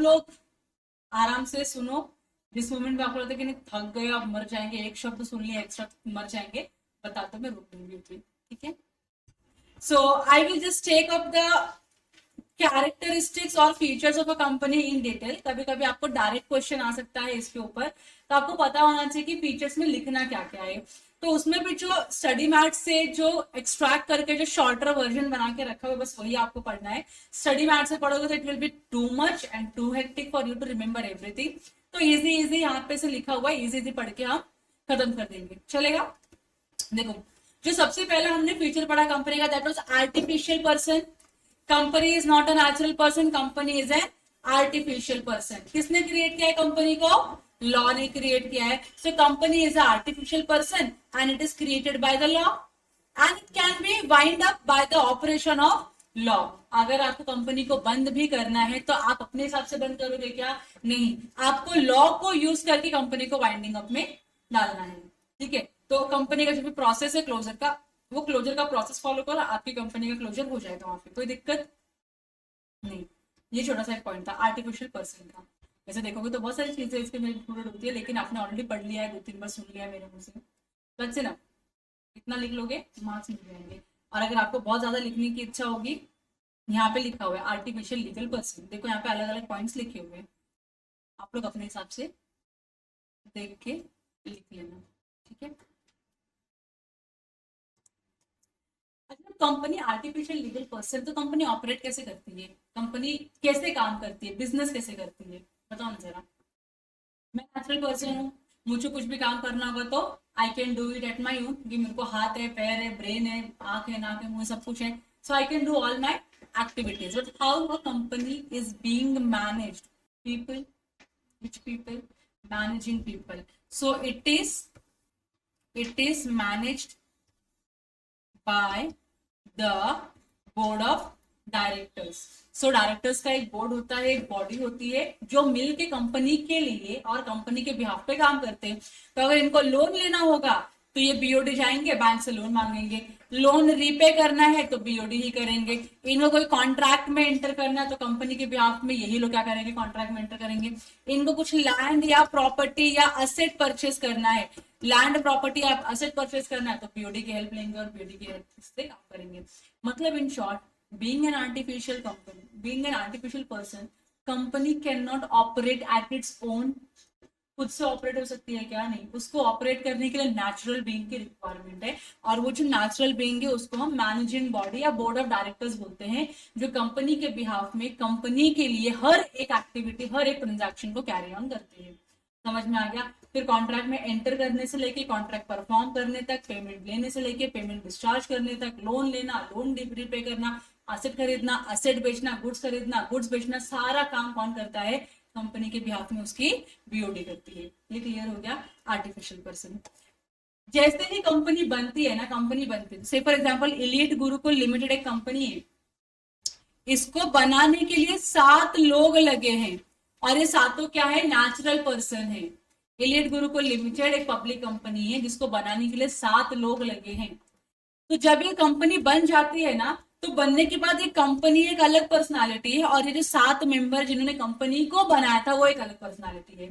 लोग आराम से सुनो। जिस मोमेंट में आपको लगता है कि नहीं थक गए आप मर जाएंगे, एक शब्द सुन लिया एक शब्द मर जाएंगे, बताते मैं रोक दूंगी उसे, ठीक है। So I will just take up the characteristics और features of a company in detail. कभी कभी आपको डायरेक्ट क्वेश्चन आ सकता है इसके ऊपर, तो आपको पता होना चाहिए कि फीचर्स में लिखना क्या क्या है। तो उसमें भी जो स्टडी मैट से जो एक्सट्रैक्ट करके जो शॉर्टर वर्जन बना के रखा हुआ बस वही आपको पढ़ना है। स्टडी मैट से पढ़ोगे तो it will be too much and too hectic for you to remember everything. तो इजी इजी यहाँ पे से लिखा हुआ है, इजी इजी पढ़ के हम खत्म कर देंगे, चलेगा। देखो, जो सबसे पहले हमने फीचर पढ़ा कंपनी का, that was artificial person. Company is not a natural person, company is an artificial person. किसने क्रिएट किया है कंपनी को? लॉ ने क्रिएट किया है। So company is a artificial person and it is created by the law and it can B wind up by the operation of law. अगर आपको company को बंद भी करना है तो आप अपने हिसाब से बंद करोगे क्या? नहीं, आपको लॉ को यूज करके कंपनी को वाइंडिंग अप में डालना है, ठीक है। तो कंपनी का जो भी प्रोसेस है क्लोजर का, वो क्लोजर का प्रोसेस फॉलो करो, आपकी कंपनी का क्लोजर हो जाएगा, वहां पे कोई दिक्कत नहीं। ये छोटा सा एक पॉइंट था आर्टिफिशियल पर्सन का। वैसे देखोगे तो बहुत सारी चीजें इसके में इंक्लूडेड होती है, लेकिन आपने ऑलरेडी पढ़ लिया है, 2-3 बार सुन लिया है मेरे मुंह से, तो अच्छे ना इतना लिख लोगे मार्क्स मिल जाएंगे। और अगर आपको बहुत ज्यादा लिखने की इच्छा होगी, यहाँ पे लिखा हुआ है आर्टिफिशियल लीगल पर्सन, देखो यहाँ पे अलग अलग पॉइंट्स लिखे हुए हैं, आप लोग अपने हिसाब से देख के लिख लेना, ठीक है। अच्छा, कंपनी आर्टिफिशियल लीगल पर्सन, तो कंपनी ऑपरेट कैसे करती है, कंपनी कैसे काम करती है, बिजनेस कैसे करती है, बताओ ना जरा। मैं नेचुरल पर्सन हूँ, मुझे कुछ भी काम करना होगा तो आई can do it at my own, क्योंकि मेरे को हाथ है, पैर है, ब्रेन है, आंख है, नाक है, मुंह सब कुछ है। So I can do all my activities, but how a company is being managed, people, which people, managing people, so it is managed by the board of directors. So directors का एक बोर्ड होता है, एक body होती है जो मिल के company के लिए और कंपनी के बिहाफ पे काम करते हैं। तो अगर इनको लोन लेना होगा तो ये बीओडी जाएंगे, बैंक से लोन मांगेंगे। लोन रीपे करना है तो बीओडी ही करेंगे। इनको कोई कॉन्ट्रैक्ट में एंटर करना है तो कंपनी के बिहाफ में यही लोग क्या करेंगे, कॉन्ट्रैक्ट में एंटर करेंगे। इनको कुछ लैंड या प्रॉपर्टी या असेट परचेस करना है, लैंड प्रॉपर्टी या असेट परचेस करना है तो बीओडी की हेल्प लेंगे और बीओडी की हेल्प से काम करेंगे। मतलब in short, being an artificial company, being an artificial person, company cannot operate at its own। खुद से ऑपरेट हो सकती है क्या? नहीं, उसको ऑपरेट करने के लिए नेचुरल बीइंग की रिक्वायरमेंट है। और वो जो नेचुरल बीइंग है उसको हम मैनेजिंग बॉडी या बोर्ड ऑफ डायरेक्टर्स बोलते हैं, जो कंपनी के बिहाफ में कंपनी के लिए हर एक एक्टिविटी, हर एक ट्रांजैक्शन को कैरी ऑन करते हैं। समझ में आ गया? फिर कॉन्ट्रैक्ट में एंटर करने से लेके कॉन्ट्रैक्ट परफॉर्म करने तक, पेमेंट लेने से लेके पेमेंट डिस्चार्ज करने तक, लोन लेना, लोन रीपे करना, असेट खरीदना, असेट बेचना, गुड्स खरीदना, गुड्स बेचना, सारा काम कौन करता है? कंपनी के बिहाफ में उसकी बीओडी करती है। ये क्लियर हो गया आर्टिफिशियल पर्सन। जैसे ही कंपनी बनती है ना, कंपनी बनती है, से for example elite Gurukul limited एक कंपनी है, इसको बनाने के लिए 7 लोग लगे हैं और ये सातों क्या है? नेचुरल पर्सन है। इलीट गुरुकुल लिमिटेड एक पब्लिक कंपनी है जिसको बनाने के लिए 7 लोग लगे हैं। तो जब ये कंपनी बन जाती है ना, तो बनने के बाद ये कंपनी एक अलग पर्सनालिटी है और ये जो 7 मेंबर जिन्होंने कंपनी को बनाया था वो एक अलग पर्सनालिटी है।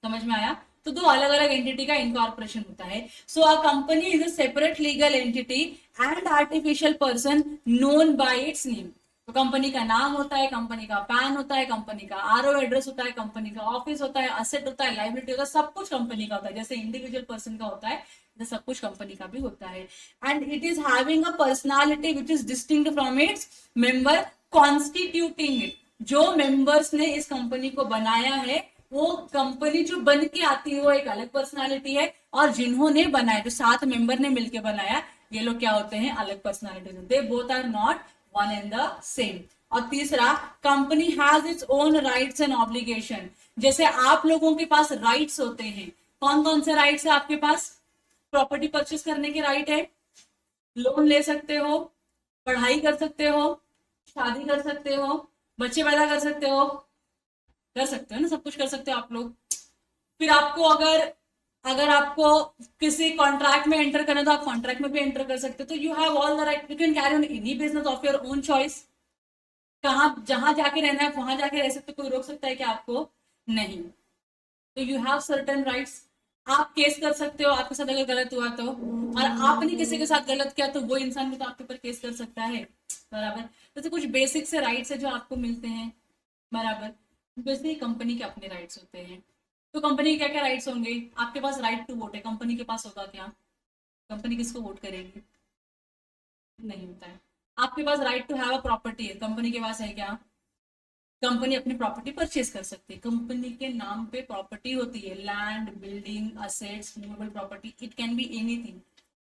समझ में आया? तो 2 अलग अलग एंटिटी का इनकॉर्पोरेशन होता है। So a company is a separate legal entity and artificial person known by its name. तो कंपनी का नाम होता है, कंपनी का पैन होता है, कंपनी का आरओ एड्रेस होता है, कंपनी का ऑफिस होता है, असेट होता है, लाइबिलिटी होता है, सब कुछ कंपनी का होता है। जैसे इंडिविजुअल पर्सन का होता है, सब कुछ कंपनी का भी होता है। And it is having a personality which is distinct from its member constituting it. जो मेंबर्स ने इस कंपनी को बनाया है, वो कंपनी जो बन के आती है वो एक अलग पर्सनालिटी है, और जिन्होंने बनाया, जो 7 मेंबर ने मिलकर बनाया, ये लोग क्या होते हैं? अलग personality. They both are not one and the same. और तीसरा, company has its own rights and obligation. जैसे आप लोगों के पास राइट्स होते हैं, कौन कौन से राइट्स है आपके पास? प्रॉपर्टी परचेस करने के राइट है, लोन ले सकते हो, पढ़ाई कर सकते हो, शादी कर सकते हो, बच्चे पैदा कर सकते हो ना, सब कुछ कर सकते हो आप लोग। फिर आपको अगर अगर आपको किसी कॉन्ट्रैक्ट में एंटर करना तो आप कॉन्ट्रैक्ट में भी एंटर कर सकते हो। तो you have all the right, you can carry on any business of your own choice. कहाँ जहां जाके रहना है वहां जाके रह सकते, कोई रोक सकता है क्या आपको? नहीं। तो यू हैव सर्टेन राइट्स। आप केस कर सकते हो आपके साथ अगर गलत हुआ तो, और आपने किसी के साथ गलत किया तो वो इंसान भी तो आपके ऊपर केस कर सकता है, बराबर। जैसे कुछ बेसिक से राइट्स है जो आपको मिलते हैं, बराबर। वैसे ही कंपनी के अपने राइट्स होते हैं। तो कंपनी के क्या क्या राइट्स होंगे? आपके पास राइट टू वोट है, कंपनी के पास होगा क्या? कंपनी किसको वोट करेगी? नहीं होता है। आपके पास right to have a property है, कंपनी के पास है क्या? कंपनी अपनी प्रॉपर्टी परचेज कर सकती है, कंपनी के नाम पे प्रॉपर्टी होती है, land, building, assets, movable property, it can be anything,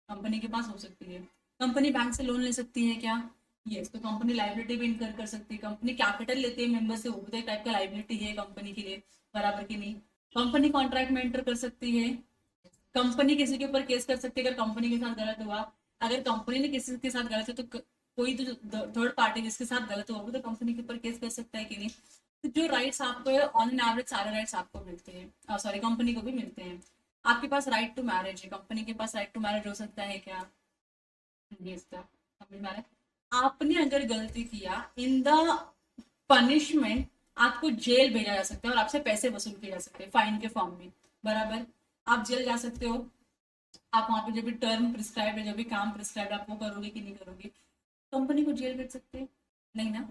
company के पास हो सकती है। कंपनी बैंक से लोन ले सकती है क्या? यस। तो कंपनी लाइबिलिटी भी इनकर कर सकती है, कंपनी कैपिटल लेती है मेंबर से, वो भी तो एक टाइप का लाइबिलिटी है कंपनी के लिए, बराबर की नहीं? कंपनी कॉन्ट्रैक्ट में एंटर कर सकती है, कंपनी किसी के ऊपर केस कर सकती है अगर कंपनी के साथ गलत हुआ। अगर कंपनी ने किसी के साथ गलत है तो कोई तो थर्ड पार्टी जिसके साथ गलत हुआ वो तो कंपनी के ऊपर केस कर सकता है कि नहीं? तो जो राइट्स आपको है ऑन एन एवरेज सारे राइट्स आपको मिलते हैं, सॉरी कंपनी को भी मिलते हैं। आपके पास राइट टू मैरिज है, कंपनी के पास राइट टू मैरिज हो सकता है क्या? ये इसका समझ में आ रहा है? आपने अगर गलती किया, इन द पनिशमेंट आपको जेल भेजा जा सकता है और आपसे पैसे वसूल किए जा सकते हैं फाइन के फॉर्म में, बराबर। आप जेल जा सकते हो, आप वहां पे जो भी टर्म प्रिस्क्राइब है, जो भी काम प्रिस्क्राइब आप वो करोगे कि नहीं करोगे? कंपनी को जेल भेज सकते हैं? नहीं ना।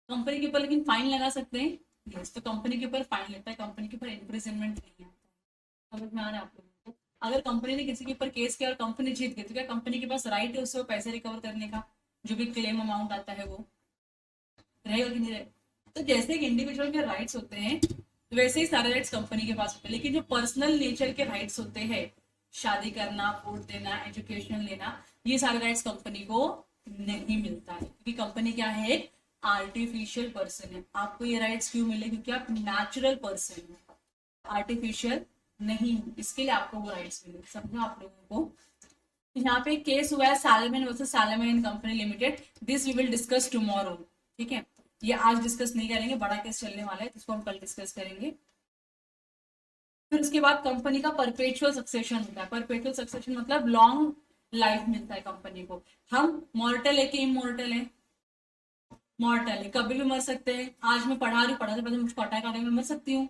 कंपनी के ऊपर लेकिन फाइन लगा सकते हैं, यस। तो कंपनी के ऊपर फाइन लगता है, कंपनी के ऊपर इम्प्रिजनमेंट नहीं आता है। समझ में आ रहा है आप लोगों को? अगर कंपनी ने किसी के ऊपर केस किया और कंपनी जीत गई तो क्या कंपनी के पास राइट है उससे पैसे रिकवर करने का, जो भी क्लेम अमाउंट आता है वो रहेगा कि नहीं रहेगा? तो जैसे एक इंडिविजुअल के राइट्स होते हैं वैसे ही सारे राइट्स कंपनी के पास होते हैं, लेकिन जो पर्सनल नेचर के राइट्स होते हैं, शादी करना, वोट देना, एजुकेशन लेना, ये सारे राइट्स कंपनी को नहीं मिलता है, क्योंकि कंपनी क्या है? एक आर्टिफिशियल पर्सन है। आपको ये राइट्स क्यों मिले? क्योंकि आप नेचुरल पर्सन हो, आर्टिफिशियल नहीं हो, इसके लिए आपको वो राइट्स मिले। समझा आप लोगों को? यहाँ पे केस हुआ है Salomon versus Salomon and company limited, this we will discuss tomorrow. ठीक है, ये आज डिस्कस नहीं करेंगे, बड़ा केस चलने वाला है तो इसको हम कल डिस्कस करेंगे। फिर उसके बाद कंपनी का परपेचुअल सक्सेशन होता है। परपेचुअल सक्सेशन मतलब लॉन्ग लाइफ मिलता है कंपनी को। हम मॉर्टल है कि इमोर्टल है? मॉर्टल है, कभी भी मर सकते हैं। आज मैं पढ़ा रही हूँ, पढ़ाते पढ़ाते मुझको अटैक आने में मर सकती हूँ,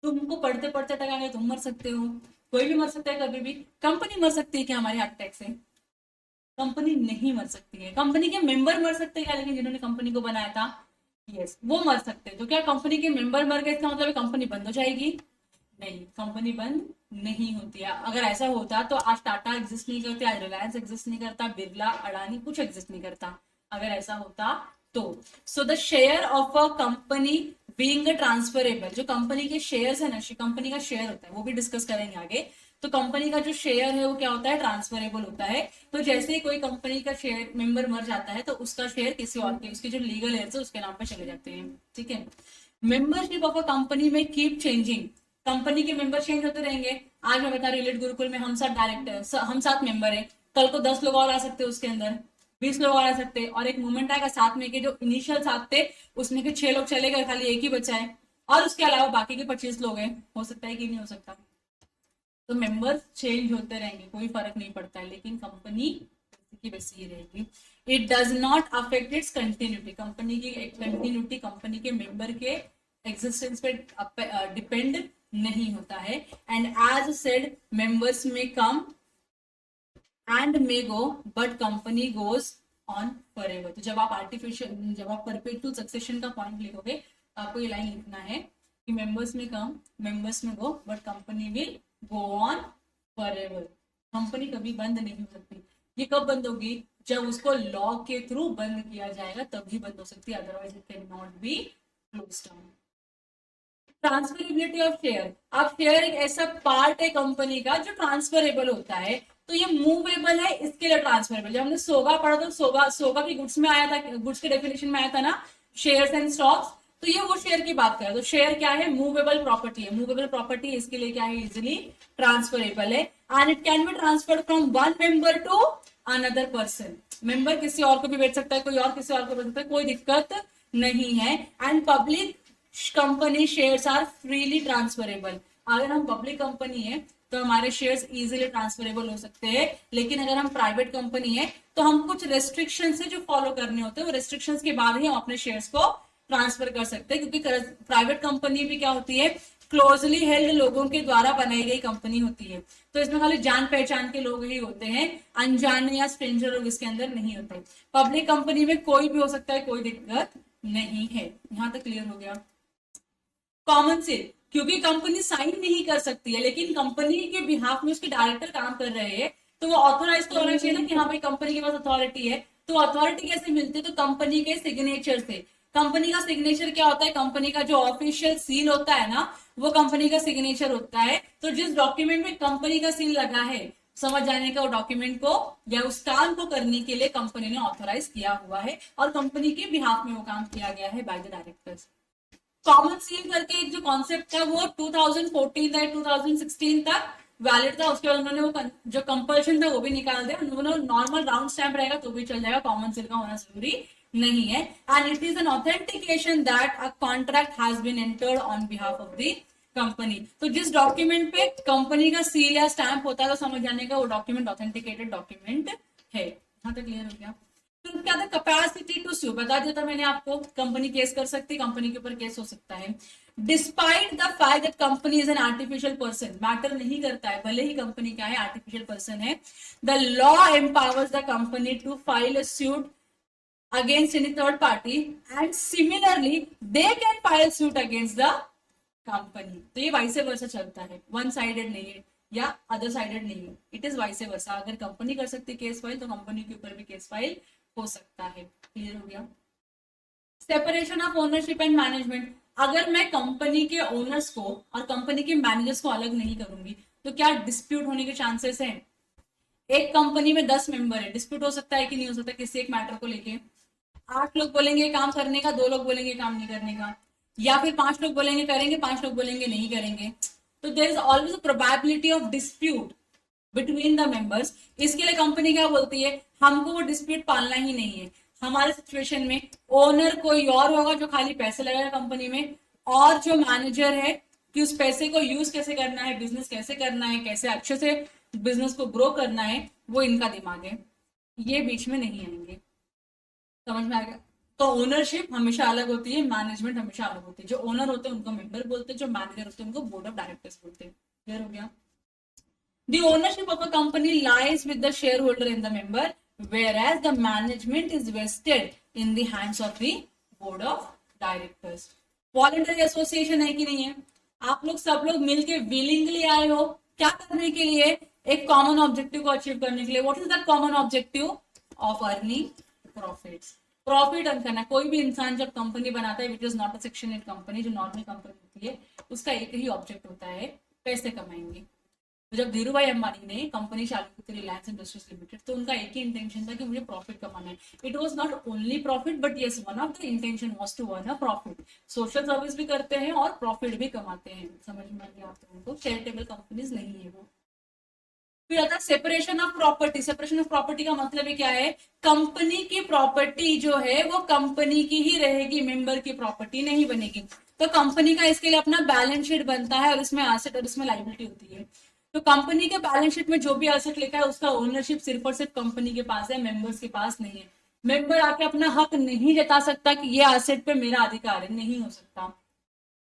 तुमको पढ़ते पढ़ते अटैक आ गया तुम मर सकते हो, कोई भी मर सकता है कभी भी। कंपनी मर सकती है क्या हमारे हार्ट अटैक से? कंपनी नहीं मर सकती है। कंपनी के मेंबर मर सकते हैं क्या, लेकिन जिन्होंने कंपनी को बनाया था, यस, वो मर सकते हैं। तो क्या कंपनी के मेंबर मर गए इसका मतलब कंपनी बंद हो जाएगी? नहीं, कंपनी बंद नहीं होती है। अगर ऐसा होता तो आज टाटा एग्जिस्ट नहीं करते, आज रिलायंस एग्जिस्ट नहीं करता, बिरला, अडानी कुछ एग्जिस्ट नहीं करता अगर ऐसा होता तो। So the share of a company being transferable, जो कंपनी के शेयर है ना, कंपनी का शेयर होता है वो भी डिस्कस करेंगे आगे। तो कंपनी का जो शेयर है वो क्या होता है? ट्रांसफरेबल होता है। तो जैसे ही कोई कंपनी का शेयर मेंबर मर जाता है तो उसका शेयर किसी और के, उसके जो लीगल हेयर्स है उसके नाम पे चले जाते हैं। ठीक है। मेंबरशिप ऑफ अ कंपनी में कीप चेंजिंग, कंपनी के मेंबर चेंज होते रहेंगे। आज मैं बता रही हूँ एलिट गुरुकुल में हम 7 डायरेक्टर, हम 7 मेंबर है, कल को 10 लोग और आ सकते हैं, उसके अंदर 20 लोग और आ सकते हैं, और एक मूवमेंट आएगा साथ में के जो इनिशियल साथ थे उसमें के 6 लोग चले गए, खाली एक ही बचा है, और उसके अलावा बाकी के 25 लोग हैं। हो सकता है कि नहीं हो सकता? तो मेंबर्स चेंज होते रहेंगे, कोई फर्क नहीं पड़ता है, लेकिन कंपनी की वैसी ही रहेगी। It does not affect it's continuity, company की कंटिन्यूटी कंपनी के मेंबर के एग्जिस्टेंस पे डिपेंड नहीं होता है। एंड एज सेड मेंबर्स में come and may go but company goes on forever. तो जब आप आर्टिफिशियल, जब आप परपेचुअल सक्सेशन का पॉइंट लिखोगे तो आपको ये लाइन लिखना है कि मेंबर्स में come, members may go, but company will go on forever. Company कभी बंद नहीं हो सकती। ये कब बंद होगी? जब उसको लॉ के थ्रू बंद किया जाएगा तभी बंद हो सकती है, otherwise it can not be close down. Transferability of share, अब शेयर एक ऐसा पार्ट है कंपनी का जो ट्रांसफरेबल होता है, तो ये मूवेबल है, इसके लिए ट्रांसफरेबल। जब हमने सोगा पढ़ा तो सोगा, सोगा की गुड्स में आया था, गुड्स के डेफिनेशन में आया था ना, शेयर्स एंड स्टॉक्स, तो ये वो शेयर की बात कर रहे हैं। तो शेयर क्या है? मूवेबल प्रॉपर्टी है। मूवेबल प्रॉपर्टी इसके लिए क्या है? इजिली ट्रांसफरेबल है, and it can be transferred from one member to another person. Member किसी और को भी बेच सकता है, कोई और किसी और को बेच सकता है, कोई दिक्कत नहीं है। And public company shares are freely transferable. अगर हम पब्लिक कंपनी है तो हमारे शेयर्स इजीली ट्रांसफरेबल हो सकते हैं। लेकिन अगर हम प्राइवेट कंपनी है तो हम कुछ रेस्ट्रिक्शन से जो फॉलो करने होते हैं वो रेस्ट्रिक्शंस के बाद ही हम अपने शेयर्स को ट्रांसफर कर सकते हैं, क्योंकि प्राइवेट कंपनी भी क्या होती है, क्लोजली हेल्ड लोगों के द्वारा बनाई गई कंपनी होती है। तो इसमें खाली जान पहचान के लोग ही होते हैं, अनजाने या स्ट्रेंजर लोग इसके अंदर नहीं होते। पब्लिक कंपनी में कोई भी हो सकता है, कोई दिक्कत नहीं है। यहां तक क्लियर हो गया। कॉमन सेल, क्योंकि कंपनी साइन नहीं कर सकती है लेकिन कंपनी के बिहाफ में उसके डायरेक्टर काम कर रहे हैं, तो वो ऑथोराइज तो होना चाहिए ना कि हाँ भाई कंपनी के पास अथॉरिटी है। तो अथॉरिटी कैसे मिलती है, तो कंपनी के सिग्नेचर से। कंपनी का सिग्नेचर क्या होता है, कंपनी का जो ऑफिशियल सील होता है ना, वो कंपनी का सिग्नेचर होता है। तो जिस डॉक्यूमेंट में कंपनी का सील लगा है, समझ जाने का वो डॉक्यूमेंट को या उस काम को करने के लिए कंपनी ने ऑथोराइज किया हुआ है और कंपनी के बिहाफ में वो काम किया गया है by the directors. Common seal करके एक जो कॉन्सेप्ट था वो 2014 या 2016 तक वैलिड था। उसके बाद उन्होंने वो जो कंपल्शन था वो भी निकाल दिया। उन्होंने नॉर्मल राउंड स्टैम्प रहेगा तो भी चल जाएगा, कॉमन सील का होना जरूरी नहीं है। And it is an authentication that a contract has been entered on behalf of the company. तो जिस डॉक्यूमेंट पे कंपनी का सील या स्टैंप होता है तो समझ जाने का वो डॉक्यूमेंट ऑथेंटिकेटेड डॉक्यूमेंट है। यहां तक क्लियर हो गया। तो क्या था, कैपेसिटी टू स्यू बता दिया था मैंने आपको, कंपनी केस कर सकती, कंपनी के ऊपर केस हो सकता है। Despite the fact that company is an artificial person, matter नहीं करता है भले ही कंपनी क्या है, आर्टिफिशियल पर्सन है। The law empowers the company to file a suit against any third party and similarly they can file suit against the company. तो ये वाइस वर्सा चलता है, वन साइडेड नहीं है या अदर साइडेड नहीं है, इट इज वाइस वर्सा। अगर कंपनी कर सकती है केस फाइल तो कंपनी के ऊपर भी केस फाइल हो सकता है। क्लियर हो गया। Separation of ownership and management, अगर मैं कंपनी के ओनर्स को और कंपनी के मैनेजर्स को अलग नहीं करूंगी तो क्या डिस्प्यूट होने के चांसेस हैं। एक कंपनी में 10 मेंबर है, डिस्प्यूट हो सकता है कि नहीं हो सकता किसी एक मैटर को लेके। 8 लोग बोलेंगे काम करने का, 2 लोग बोलेंगे काम नहीं करने का, या फिर 5 लोग बोलेंगे करेंगे, 5 लोग बोलेंगे नहीं करेंगे। तो there is always a probability of dispute between the members. इसके लिए कंपनी क्या बोलती है, हमको वो डिस्प्यूट पालना ही नहीं है। हमारे सिचुएशन में ओनर कोई और होगा जो खाली पैसे लगाएगा कंपनी में, और जो मैनेजर है कि उस पैसे को यूज कैसे करना है, बिजनेस कैसे करना है, कैसे अच्छे से बिजनेस को ग्रो करना है, वो इनका दिमाग है। ये बीच में नहीं आएंगे। समझ में आ गया। तो ओनरशिप हमेशा अलग होती है, मैनेजमेंट हमेशा अलग होती है। जो ओनर होते हैं उनको मेंबर बोलते हैं, जो मैनेजर होते हैं उनको बोर्ड ऑफ डायरेक्टर्स बोलते हैं। क्लियर हो गया। The ownership of a company lies with the shareholder and the member, whereas the management is vested in the hands of the board of directors. Voluntary association है कि नहीं है, आप लोग सब लोग मिलके willingly आए हो क्या करने के लिए, एक कॉमन ऑब्जेक्टिव को अचीव करने के लिए। What is that common objective of earning profits, profit earn करना। कोई भी इंसान जब कंपनी बनाता है, which is not a section 8 company, जो नॉर्मल कंपनी होती है, उसका एक ही ऑब्जेक्ट होता है, पैसे कमाएंगे। तो जब धीरू भाई अंबानी ने कंपनी चालू की थी रिलायंस इंडस्ट्रीज लिमिटेड, तो उनका एक ही इंटेंशन था कि मुझे प्रॉफिट कमाना है। It was not only profit but yes one of the intention was to earn a profit. Social service भी करते हैं और प्रॉफिट भी कमाते हैं। समझ में आ गया आप लोगों को, चैरिटेबल कंपनीज नहीं है वो। फिर आता है separation of property. Separation of property का मतलब क्या है, कंपनी की प्रॉपर्टी जो है वो कंपनी की ही रहेगी, मेंबर की प्रॉपर्टी नहीं बनेगी। तो कंपनी का इसके लिए अपना बैलेंस शीट बनता है और इसमें एसेट और इसमें लायबिलिटी होती है। तो कंपनी के बैलेंस शीट में जो भी एसेट लिखा है उसका ओनरशिप सिर्फ और सिर्फ कंपनी के पास है, मेंबर्स के पास नहीं है। मेंबर आके अपना हक नहीं जता सकता कि ये एसेट पे मेरा अधिकार है, नहीं हो सकता,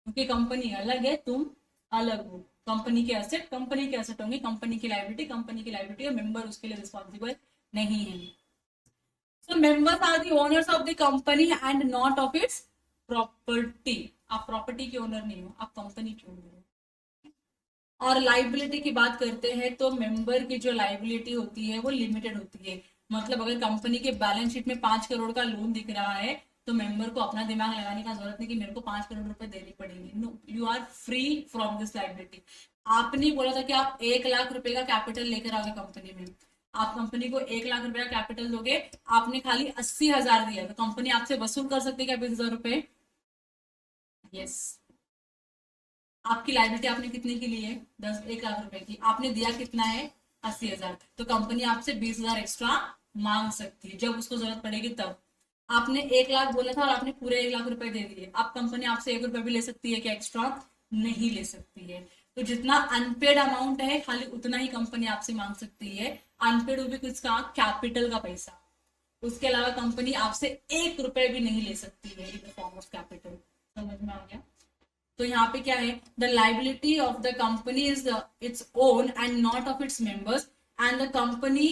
क्योंकि कंपनी अलग है, तुम अलग हो। कंपनी के एसेट होंगे, कंपनी की लायबिलिटी और मेंबर उसके लिए रिस्पॉन्सिबल नहीं है। So members are the owners of the company and not of its property. आप प्रॉपर्टी के ओनर नहीं हो, आप कंपनी के ओनर हो। और लाइबिलिटी की बात करते हैं तो मेंबर की जो लाइबिलिटी होती है वो लिमिटेड होती है। मतलब अगर कंपनी के बैलेंस शीट में 5 करोड़ का लोन दिख रहा है तो मेंबर को अपना दिमाग लगाने का जरूरत नहीं कि मेरे को 5 करोड़ रुपए देने पड़ेंगे। No, you are free from this liability. आपने बोला था कि आप 1 लाख रुपए का कैपिटल लेकर आओगे कंपनी में, आप कंपनी को 1 लाख रुपए का कैपिटल दोगे, आपने खाली 80,000 दिया तो कंपनी आपसे वसूल कर सकती है क्या 20,000 रुपए? यस। आपकी लायबिलिटी आपने कितने की ली है, 1 लाख रुपए की, आपने दिया कितना है 80,000, तो कंपनी आपसे 20,000 एक्स्ट्रा मांग सकती है जब उसको जरूरत पड़ेगी तब। आपने 1 लाख बोला था और आपने पूरे 1 लाख रुपए दे दिए, अब कंपनी आपसे 1 रुपए भी ले सकती है क्या एक्स्ट्रा? नहीं ले सकती है। तो जितना अनपेड अमाउंट है खाली उतना ही कंपनी आपसे मांग सकती है। अनपेड वो भी किसका, कैपिटल का पैसा। उसके अलावा कंपनी आपसे 1 रुपए भी नहीं ले सकती है in the form of capital. समझ में आ गया? तो यहाँ पे क्या है, the liability of the company is its own and not of its members, and the company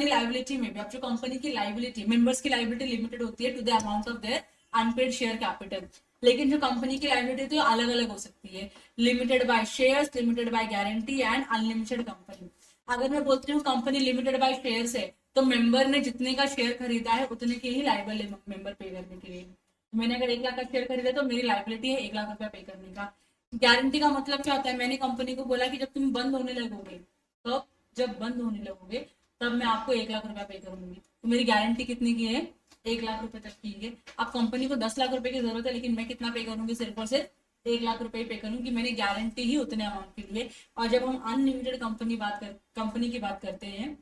liability में भी, अब जो कंपनी की लाइबिलिटी, मेंबर्स की लाइबिलिटी लिमिटेड होती है to the amount of their unpaid share capital, लेकिन जो कंपनी की लाइबिलिटी होती है अलग अलग हो सकती है, limited by shares, limited by guarantee and unlimited company. अगर मैं बोलती हूँ कंपनी लिमिटेड बाय शेयर्स है, तो मेंबर ने जितने का शेयर खरीदा है उतने के ही लाइबल है मेंबर पे करने के लिए। मैंने अगर 1 लाख का शेयर खरीदा तो मेरी लाइबिलिटी है 1 लाख रुपया पे करने का। गारंटी का मतलब क्या होता है, मैंने कंपनी को बोला कि जब तुम बंद होने लगोगे, तो जब बंद होने लगोगे तब मैं आपको 1 लाख रुपया पे करूंगी। तो मेरी गारंटी कितने की है, 1 लाख रुपए तक की है। अब कंपनी को 10 लाख रुपए की जरूरत है, लेकिन मैं कितना पे करूंगी, सिर्फ और सिर्फ 1 लाख रुपए पे करूंगी। मैंने गारंटी ही उतने अमाउंट के लिए। और जब हम अनलिमिटेड कंपनी की बात करते हैं,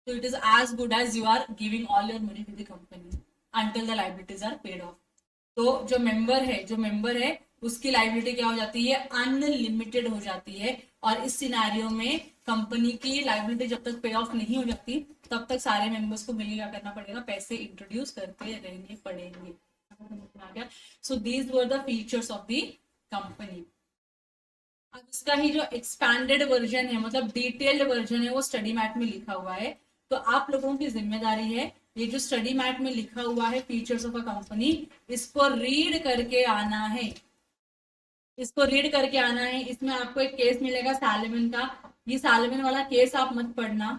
तो it is as good as you are giving all your money to the company until the liabilities are paid off. तो जो मेंबर है उसकी लाइबिलिटी क्या हो जाती है, अनलिमिटेड हो जाती है। और इस सिनेरियो में कंपनी की लाइबिलिटी जब तक पे ऑफ नहीं हो जाती तब तक सारे मेंबर्स को मिल क्या करना पड़ेगा, पैसे इंट्रोड्यूस करते रहने पड़ेंगे। So these were the features of the company. अब इसका ही जो एक्सपैंडेड वर्जन है, मतलब डिटेल्ड वर्जन है, वो स्टडी मैट में लिखा हुआ है। तो आप लोगों की जिम्मेदारी है, ये जो स्टडी मैट में लिखा हुआ है फीचर्स ऑफ अ कंपनी, इसको रीड करके आना है। इसको रीड करके आना है। इसमें आपको एक केस मिलेगा सैलमन का। ये सैलमन वाला केस आप मत पढ़ना।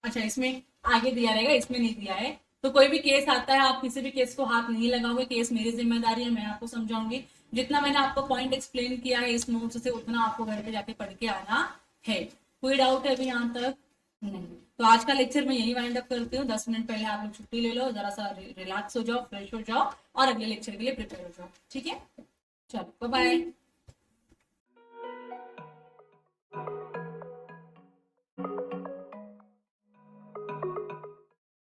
अच्छा, इसमें आगे दिया रहेगा, इसमें नहीं दिया है। तो कोई भी केस आता है, आप किसी भी केस को हाथ नहीं लगाओगे। केस मेरी जिम्मेदारी है, मैं आपको समझाऊंगी। जितना मैंने आपको पॉइंट एक्सप्लेन किया है इस नोट्स से, उतना आपको घर पे जाके पढ़ के आना है। कोई डाउट है अभी यहाँ तक? नहीं। तो आज का लेक्चर मैं यही वाइंड अप करती हूँ। 10 मिनट पहले आप लोग छुट्टी ले लो, जरा सा रिलैक्स हो जाओ, फ्रेश हो जाओ और अगले लेक्चर के लिए प्रिपेयर हो जाओ। ठीक है, चलो बाय बाय।